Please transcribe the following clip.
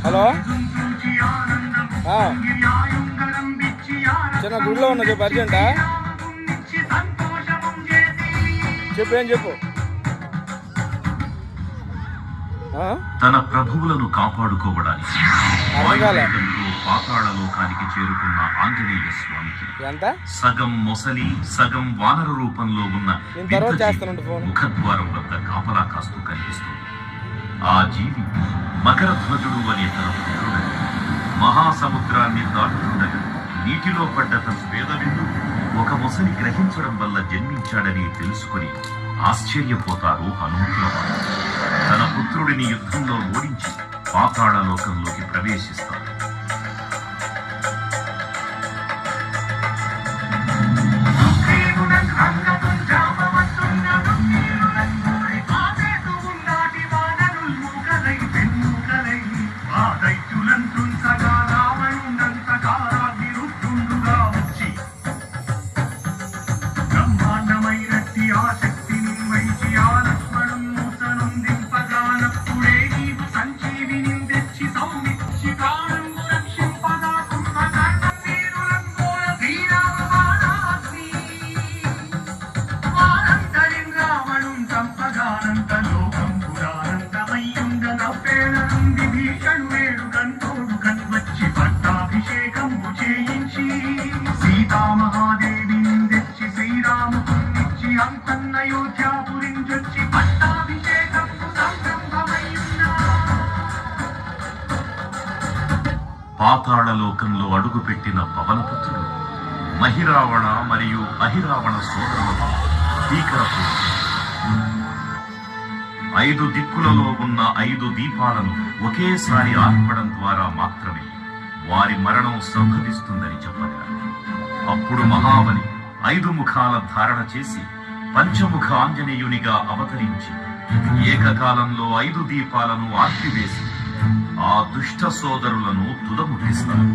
Hello చిన్న గుడిలో ఉన్న చెప్పు అర్జెంటా చెప్పు ఏం చెప్పు. తన ప్రభువులను కాపాడుకోవడానికి పాతాళలోకానికి చేరుకున్న ఆంజనేయ స్వామికి సగం మొసలి సగం వానర రూపంలో ఉన్న ముఖద్వారం వద్ద కాపలా కాస్తూ కనిపిస్తుంది. ఆ జీవి మకర ధ్వజుడు అనే తన పుత్రుడని మహాసముద్రాన్ని దాటుతుండగా నీటిలో పడ్డ తన స్వేదవిందు ఒక మొసలి గ్రహించడం వల్ల జన్మించాడని తెలుసుకుని ఆశ్చర్యపోతారు హనుమంతుల వారు. తన పుత్రుడిని యుద్ధంలో ఓడించి పాతాళ లోకంలోకి ప్రవేశిస్తారు. పాతాళ లోకంలో అడుగుపెట్టిన పవనపుత్రుడు మహిరావణ మరియు అహిరావణ సోదరులకు భీకరపు 5 దిక్కులలో ఉన్న 5 దీపాలను ఒకేసారి ఆర్పడం ద్వారా మాత్రమే వారి మరణం సంభవిస్తుందని చెప్పగా అప్పుడు మహాబలి 5 ముఖాల ధారణ చేసి పంచముఖ ఆంజనేయునిగా అవతరించి ఏకకాలంలో 5 దీపాలను ఆర్పివేసి ఆ దుష్ట సోదరులను తుదముట్టిస్తారు.